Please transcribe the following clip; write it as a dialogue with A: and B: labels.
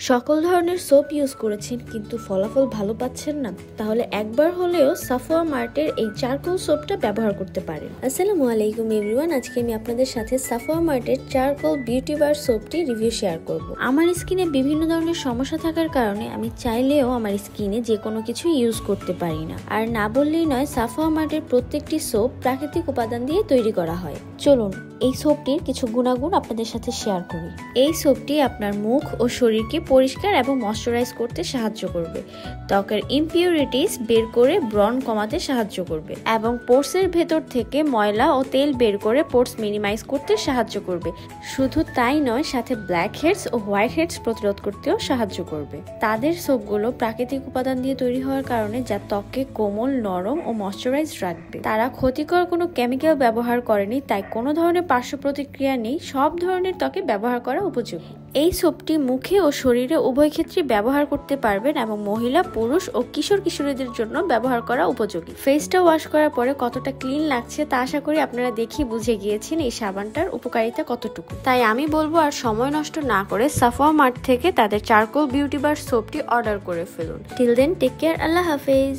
A: সকল ধরনের soap use করেছেন কিন্তু ফলাফল ভালো পাচ্ছেন না, তাহলে একবার হলেও সাফোয়া মার্টের এই চারকোল সোপটা ব্যবহার করতে পারেন। আসসালামু আলাইকুম এভরিওয়ান, আজকে আমি আপনাদের সাথে সাফোয়া মার্টের চারকোল বিউটি বার সোপটি রিভিউ শেয়ার করব। আমার স্কিনে বিভিন্ন ধরনের সমস্যা থাকার কারণে আমি চাইলেও আমার স্কিনে যে কোনো কিছু ইউজ করতে পারি না। আর না বললেই নয়, সাফোয়া মার্টের প্রত্যেকটি সোপ প্রাকৃতিক উপাদান দিয়ে তৈরি করা হয়। চলুন এই সোপটির কিছু গুণাগুণ আপনাদের সাথে শেয়ার করি। এই সোপটি আপনার মুখ ও শরীরকে পরিষ্কার এবং ময়শ্চারাইজ করতে সাহায্য করবে, ত্বকের ইমপিউরিটিস বের করে ব্রণ কমাতে সাহায্য করবে এবং পোর্সের ভেতর থেকে ময়লা ও তেল বের করে পোর্স মিনিমাইজ করতে সাহায্য করবে। শুধু তাই নয়, সাথে ব্ল্যাক হেডস ও হোয়াইট হেডস প্রতিরোধ করতেও সাহায্য করবে। তাদের সোপগুলো প্রাকৃতিক উপাদান দিয়ে তৈরি হওয়ার কারণে যা ত্বককে কোমল, নরম ও ময়শ্চারাইজ রাখবে। তারা ক্ষতিকর কোনো কেমিক্যাল ব্যবহার করেনি, তাই কোনো ধরনের পার্শ্ব প্রতিক্রিয়া নেই। সব ধরনের ত্বকে ব্যবহার করা উপযোগী। এই সোপটি মুখে ও শরীরে উভয় ক্ষেত্রে ব্যবহার করতে পারবেন এবং মহিলা, পুরুষ ও কিশোর কিশোরীদের জন্য ব্যবহার করা উপযোগী। ফেসটা ওয়াশ করার পরে কতটা ক্লিন লাগছে তা আশা করি আপনারা দেখেই বুঝে গিয়েছেন এই সাবানটার উপকারিতা কতটুকু। তাই আমি বলবো আর সময় নষ্ট না করে সাফোয়া মার্ট থেকে তাদের চারকোল বিউটি বার সোপটি অর্ডার করে ফেলুন। টিল দেন, টেক কেয়ার, আল্লাহ হাফেজ।